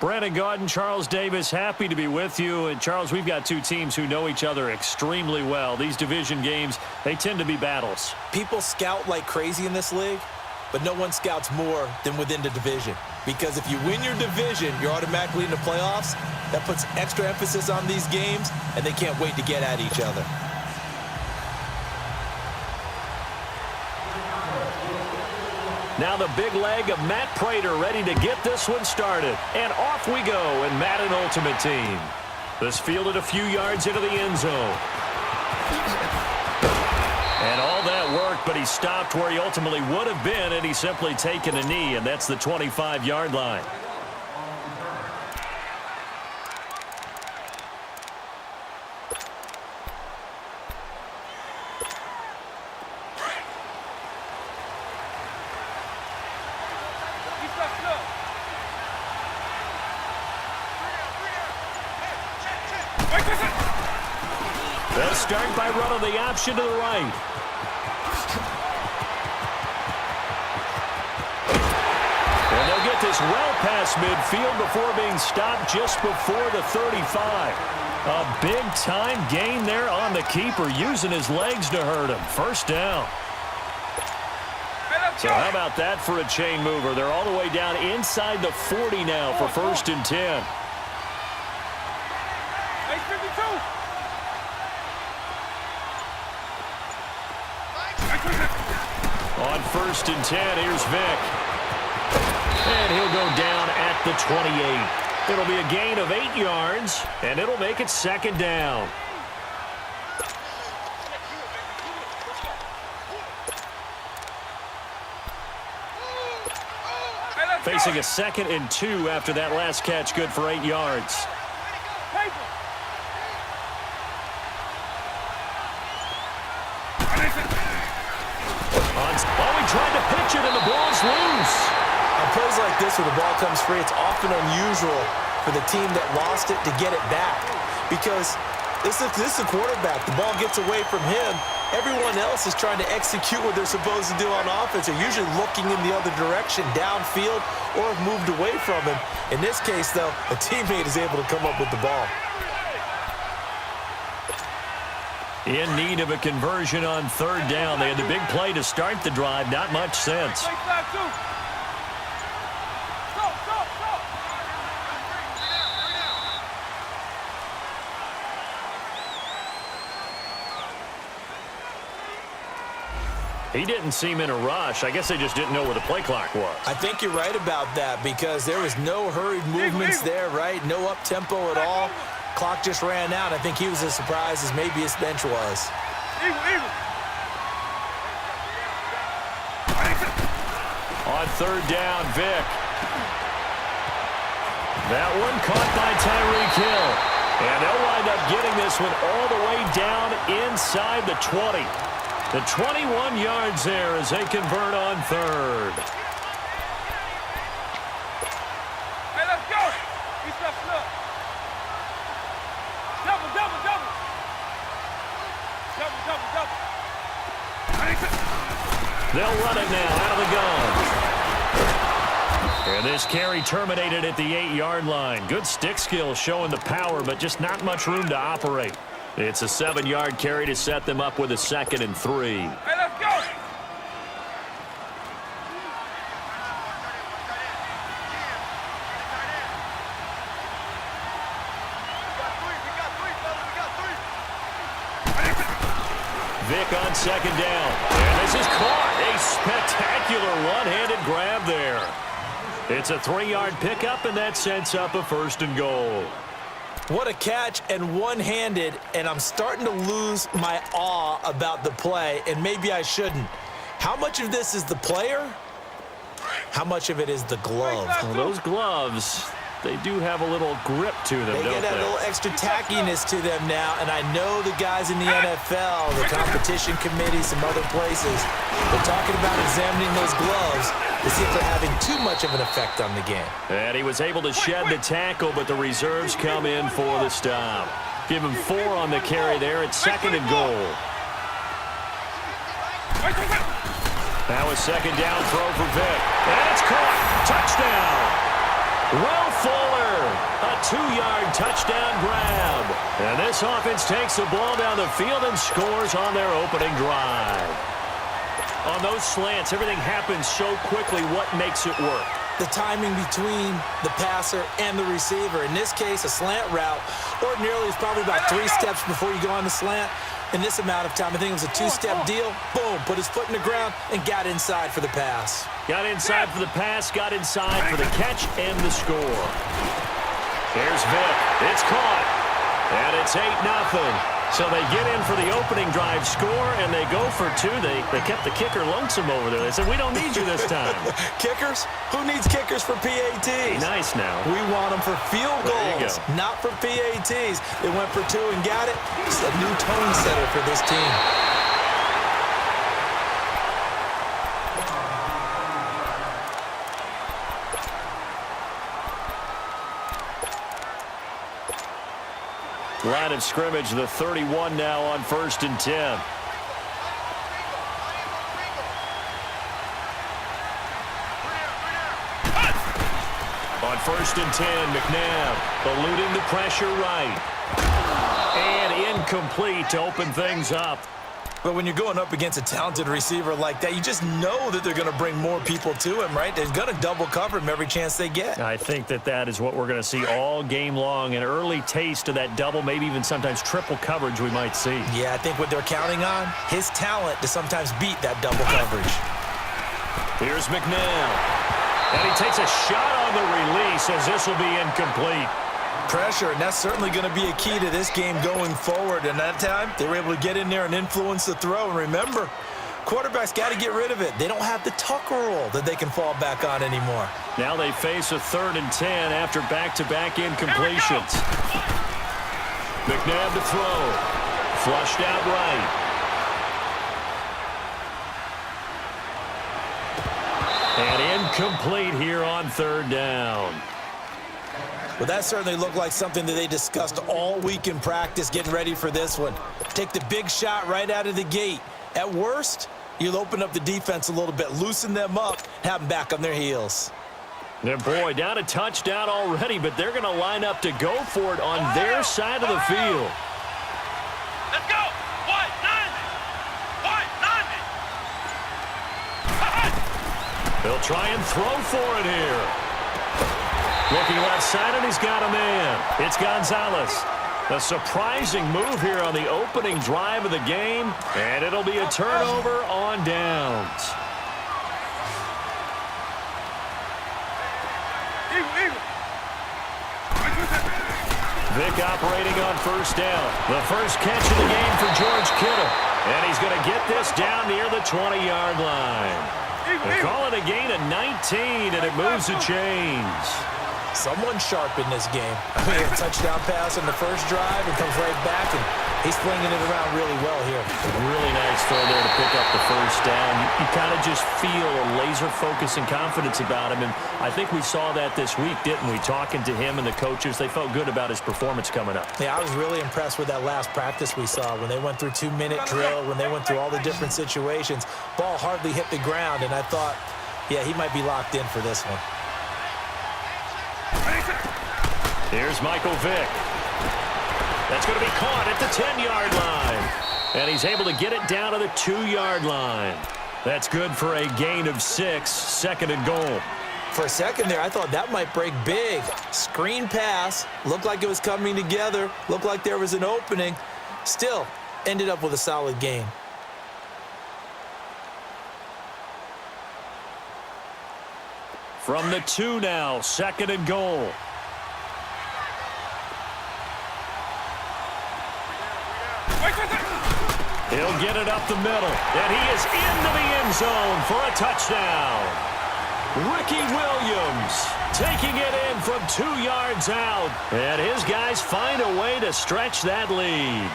Brandon Gaudin, Charles Davis, happy to be with you. And, Charles, we've got two teams who know each other extremely well. These division games, they tend to be battles. People scout like crazy in this league, but no one scouts more than within the division. Because if you win your division, you're automatically in the playoffs. That puts extra emphasis on these games, and they can't wait to get at each other. Now the big leg of Matt Prater ready to get this one started. And off we go in Madden Ultimate Team. This fielded a few yards into the end zone. And all that worked, but he stopped where he ultimately would have been had he simply taken a knee, and that's the 25-yard line. They'll start by running the option to the right. And they'll get this well past midfield before being stopped just before the 35. A big-time gain there on the keeper, using his legs to hurt him. First down. So how about that for a chain mover? They're all the way down inside the 40 now for 1st and 10. On 1st and 10, here's Vic. And he'll go down at the 28. It'll be a gain of 8 yards, and it'll make it 2nd down. Facing a 2nd and 2 after that last catch, good for 8 yards. Trying to pitch it, and the ball's loose. On plays like this where the ball comes free, it's often unusual for the team that lost it to get it back. Because this is a quarterback. The ball gets away from him. Everyone else is trying to execute what they're supposed to do on offense. They're usually looking in the other direction, downfield, or have moved away from him. In this case, though, a teammate is able to come up with the ball. In need of a conversion on 3rd down. They had the big play to start the drive. Not much sense. He didn't seem in a rush. I guess they just didn't know where the play clock was. I think you're right about that because there was no hurried movements there, right? No up-tempo at all. Clock just ran out. I think he was as surprised as maybe his bench was. On 3rd down, Vic. That one caught by Tyreek Hill. And they'll wind up getting this one all the way down inside the 20. The 21 yards there as they convert on 3rd. Hey, let's go. He steps up. Double. They'll run it now out of the gun. And this carry terminated at the 8-yard line. Good stick skill showing the power, but just not much room to operate. It's a 7-yard carry to set them up with a 2nd and 3. Hey, let's go. Vic on 2nd down. And this is caught. A spectacular one-handed grab there. It's a 3-yard pickup, and that sets up a 1st and goal. What a catch and one-handed, and I'm starting to lose my awe about the play, and maybe I shouldn't. How much of this is the player? How much of it is the glove? Well, those gloves, they do have a little grip to them, They don't get that they? little extra tackiness to them now, and I know the guys in the NFL, the competition committee, some other places, they're talking about examining those gloves to see if they're having too much of an effect on the game. And he was able to shed the tackle, but the reserves come in for the stop. Give him 4 on the carry there at 2nd and goal. Now a 2nd down throw for Vic. And it's caught. Touchdown. Will Fuller 2-yard touchdown grab. And this offense takes the ball down the field and scores on their opening drive. On those slants, everything happens so quickly. What makes it work? The timing between the passer and the receiver. In this case, a slant route ordinarily is probably about 3 steps before you go on the slant. In this amount of time, I think it was a 2-step deal. Boom, put his foot in the ground and got inside for the pass. Got inside for the pass, got inside for the catch and the score. Here's Vic. It's caught. And it's 8-0. So they get in for the opening drive score, and they go for 2. They kept the kicker lonesome over there. They said, we don't need you this time. Kickers? Who needs kickers for PATs? Nice now. We want them for field There you goals, go. not for PATs. They went for 2 and got it. It's a new tone setter for this team. Line of scrimmage, the 31 now on 1st and 10. On 1st and 10, McNabb eluding the pressure right. And incomplete to open things up. But when you're going up against a talented receiver like that, you just know that they're going to bring more people to him, right? They're going to double cover him every chance they get. I think that is what we're going to see all game long. An early taste of that double, maybe even sometimes triple coverage we might see. Yeah, I think what they're counting on, his talent to sometimes beat that double coverage. Here's McNabb. And he takes a shot on the release as this will be incomplete. Pressure, and that's certainly going to be a key to this game going forward. And that time, they were able to get in there and influence the throw. And remember, quarterbacks got to get rid of it. They don't have the Tucker roll that they can fall back on anymore. Now they face a 3rd and 10 after back-to-back incompletions. McNabb to throw. Flushed out right. And incomplete here on 3rd down. Well, that certainly looked like something that they discussed all week in practice getting ready for this one. Take the big shot right out of the gate. At worst, you'll open up the defense a little bit, loosen them up, have them back on their heels. And boy, down a touchdown already, but they're going to line up to go for it on their side of the field. Let's go! White 90! They'll try and throw for it here. Looking left side, and he's got a man. It's Gonzalez. A surprising move here on the opening drive of the game, and it'll be a turnover on downs. Vic operating on 1st down. The first catch of the game for George Kittle. And he's going to get this down near the 20-yard line. They call it a gain of 19, and it moves the chains. Someone sharp in this game. I mean, a touchdown pass on the first drive and comes right back, and he's flinging it around really well here. Really nice throw there to pick up the first down. You kind of just feel a laser focus and confidence about him, and I think we saw that this week, didn't we? Talking to him and the coaches, they felt good about his performance coming up. Yeah, I was really impressed with that last practice we saw when they went through 2-minute drill, when they went through all the different situations. Ball hardly hit the ground, and I thought, yeah, he might be locked in for this one. Here's Michael Vick. That's going to be caught at the 10-yard line. And he's able to get it down to the 2-yard line. That's good for a gain of 6, 2nd and goal. For a second there, I thought that might break big. Screen pass, looked like it was coming together, looked like there was an opening. Still, ended up with a solid gain. From the 2 now, 2nd and goal. He'll get it up the middle, and he is into the end zone for a touchdown. Ricky Williams taking it in from 2 yards out, and his guys find a way to stretch that lead.